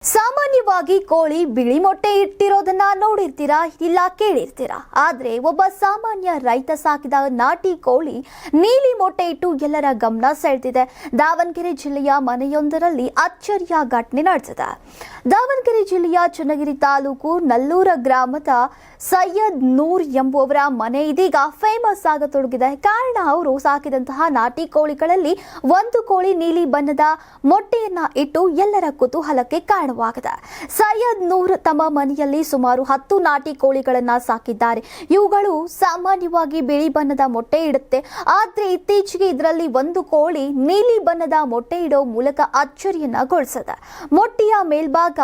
ಸಾಮಾನ್ಯವಾಗಿ ಕೋಳಿ ಬಿಳಿ ಮೊಟ್ಟೆ ಇಟ್ಟಿರೋದನ್ನ ನೋಡಿರ್ತೀರಾ ಇಲ್ಲ ಕೇಳಿರ್ತೀರಾ. ಆದ್ರೆ ಒಬ್ಬ ಸಾಮಾನ್ಯ ರೈತ ಸಾಕಿದ ನಾಟಿ ಕೋಳಿ ನೀಲಿ ಮೊಟ್ಟೆ ಇಟ್ಟು ಎಲ್ಲರ ಗಮನ ಸೆಳೆದಿದೆ. ದಾವಣಗೆರೆ ಜಿಲ್ಲೆಯ ಮನೆಯೊಂದರಲ್ಲಿ ಅಚ್ಚರಿಯ ಘಟನೆ ನಡೆದಿದೆ. ದಾವಣಗೆರೆ ಜಿಲ್ಲೆಯ ಚನ್ನಗಿರಿ ತಾಲೂಕು ನಲ್ಲೂರ ಗ್ರಾಮದ ಸೈಯದ್ ನೂರ್ ಎಂಬುವವರ ಮನೆ ಇದೀಗ ಫೇಮಸ್ ಆಗತೊಡಗಿದೆ. ಕಾರಣ ಅವರು ಸಾಕಿದಂತಹ ನಾಟಿ ಕೋಳಿಗಳಲ್ಲಿ ಒಂದು ಕೋಳಿ ನೀಲಿ ಬಣ್ಣದ ಮೊಟ್ಟೆಯನ್ನ ಇಟ್ಟು ಎಲ್ಲರ ಕುತೂಹಲಕ್ಕೆ ಕಾರಣವಾಗಿದೆ. ಸೈಯದ್ ನೂರ್ ತಮ್ಮ ಮನೆಯಲ್ಲಿ ಸುಮಾರು 10 ನಾಟಿ ಕೋಳಿಗಳನ್ನ ಸಾಕಿದ್ದಾರೆ. ಇವುಗಳು ಸಾಮಾನ್ಯವಾಗಿ ಬಿಳಿ ಬಣ್ಣದ ಮೊಟ್ಟೆ ಇಡುತ್ತೆ. ಆದ್ರೆ ಇತ್ತೀಚೆಗೆ ಇದರಲ್ಲಿ ಒಂದು ಕೋಳಿ ನೀಲಿ ಬಣ್ಣದ ಮೊಟ್ಟೆ ಇಡೋ ಮೂಲಕ ಅಚ್ಚರಿಯನ್ನ ಗೊಳಿಸಿದೆ. ಮೊಟ್ಟೆಯ ಮೇಲ್ಭಾಗ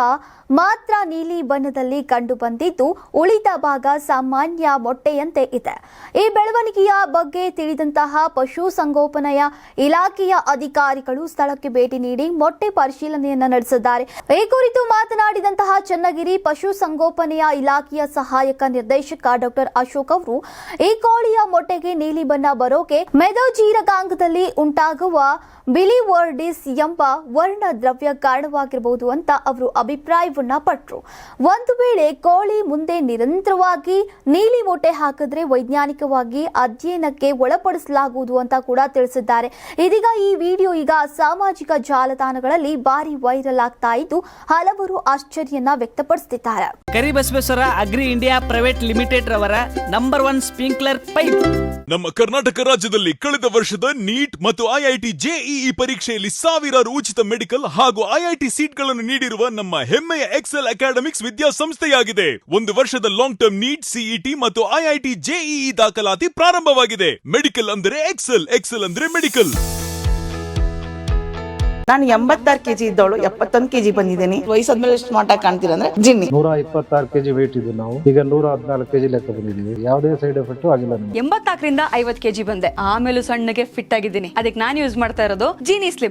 ಮಾತ್ರ ನೀಲಿ ಬಣ್ಣದಲ್ಲಿ ಕಂಡು ಬಂದಿದ್ದು, ಉಳಿದ ಭಾಗ ಸಾಮಾನ್ಯ ಮೊಟ್ಟೆಯಂತೆ ಇದೆ. ಈ ಬೆಳವಣಿಗೆಯ ಬಗ್ಗೆ ತಿಳಿದಂತಹ ಪಶು ಸಂಗೋಪನೆಯ ಇಲಾಖೆಯ ಅಧಿಕಾರಿಗಳು ಸ್ಥಳಕ್ಕೆ ಭೇಟಿ ನೀಡಿ ಮೊಟ್ಟೆ ಪರಿಶೀಲನೆಯನ್ನ ನಡೆಸಿದ್ದಾರೆ. ಈ ಕುರಿತು ಮಾತನಾಡಿದಂತಹ ಚನ್ನಗಿರಿ ಪಶು ಸಂಗೋಪನೆಯ ಇಲಾಖೆಯ ಸಹಾಯಕ ನಿರ್ದೇಶಕ ಡಾಕ್ಟರ್ ಅಶೋಕ್ ಅವರು, ಈ ಕೋಳಿಯ ಮೊಟ್ಟೆಗೆ ನೀಲಿ ಬಣ್ಣ ಬರೋಕೆ ಮೆದೋಜೀರಕಾಂಗದಲ್ಲಿ ಉಂಟಾಗುವ ಬಿಲಿವರ್ಡಿಸ್ ಎಂಬ ವರ್ಣ ದ್ರವ್ಯ ಕಾರಣವಾಗಿರಬಹುದು ಅಂತ ಅವರು ಅಭಿಪ್ರಾಯವನ್ನ ಪಟ್ಟರು. ಒಂದು ವೇಳೆ ಕೋಳಿ ಮುಂದೆ ನಿರಂತರವಾಗಿ ನೀಲಿ ಮೊಟ್ಟೆ ಹಾಕಿದ್ರೆ ವೈಜ್ಞಾನಿಕವಾಗಿ ಅಧ್ಯಯನಕ್ಕೆ ಒಳಪಡಿಸಲಾಗುವುದು ಅಂತ ಕೂಡ ತಿಳಿಸಿದ್ದಾರೆ. ಇದೀಗ ಈ ವಿಡಿಯೋ ಈಗ ಸಾಮಾಜಿಕ ಜಾಲತಾಣಗಳಲ್ಲಿ ಭಾರಿ ವೈರಲ್ ಆಗ್ತಾ ಇದ್ದು, ಹಲವರು ಆಶ್ಚರ್ಯನ ವ್ಯಕ್ತಪಡಿಸುತ್ತಿದ್ದಾರೆ. Karibasaveshwara agri India private limited ರವರ ನಂಬರ್ 1 ಸ್ಪ್ರಿಂಕ್ಲರ್ ಪೈಪ್. ನಮ್ಮ ಕರ್ನಾಟಕ ರಾಜ್ಯದಲ್ಲಿ ಕಳೆದ ವರ್ಷದ ನೀಟ್ ಮತ್ತು ಐಐಟಿ ಜೆಇಇ ಪರೀಕ್ಷೆಯಲ್ಲಿ ಸಾವಿರಾರು ಉಚಿತ ಮೆಡಿಕಲ್ ಹಾಗೂ ಐಐಟಿ ಸೀಟ್ಗಳನ್ನು ನೀಡಿರುವ ನಮ್ಮ ಹೆಮ್ಮೆಯ ಎಕ್ಸೆಲ್ ಅಕಾಡೆಮಿಕ್ಸ್ ವಿದ್ಯಾಸಂಸ್ಥೆಯಾಗಿದೆ. ಒಂದು ವರ್ಷದ ಲಾಂಗ್ ಟರ್ಮ್ ನೀಟ್, ಸಿಇಟಿ ಮತ್ತು ಐಐಟಿ ಜೆಇಇ ದಾಖಲಾತಿ ಪ್ರಾರಂಭವಾಗಿದೆ. ಮೆಡಿಕಲ್ ಅಂದರೆ ಎಕ್ಸೆಲ್, ಎಕ್ಸೆಲ್ ಅಂದ್ರೆ ಮೆಡಿಕಲ್. ನಾನು 86 ಕೆಜಿ ಇದ್ದವಳು 71 ಕೆಜಿ ಬಂದಿದ್ದೀನಿ. ವಯಸ್ಸಾದ್ಮೇಲೆ ಸ್ಮಾರ್ಟ್ ಆಗಿ ಕಾಣ್ತೀರ ಅಂದ್ರೆ ಜಿನ್ನಿ. 126 ಕೆಜಿ ವೇಟ್ ಇದ್ದು ನಾವು ಈಗ 114 ಕೆಜಿ ಲೆಕ್ಕ ಬಂದಿದ್ದೀವಿ. ಯಾವುದೇ ಸೈಡ್ ಎಫೆಕ್ಟ್ ಆಗಿಲ್ಲ ನಮಗೆ. 84ರಿಂದ 50 ಕೆಜಿ ಬಂದೆ. ಆಮೇಲೂ ಸಣ್ಣಗೆ ಫಿಟ್ ಆಗಿದ್ದೀನಿ. ಅದಕ್ಕೆ ನಾನು ಯೂಸ್ ಮಾಡ್ತಾ ಇರೋದು ಜೀನಿ ಸ್ಲಿಮ್.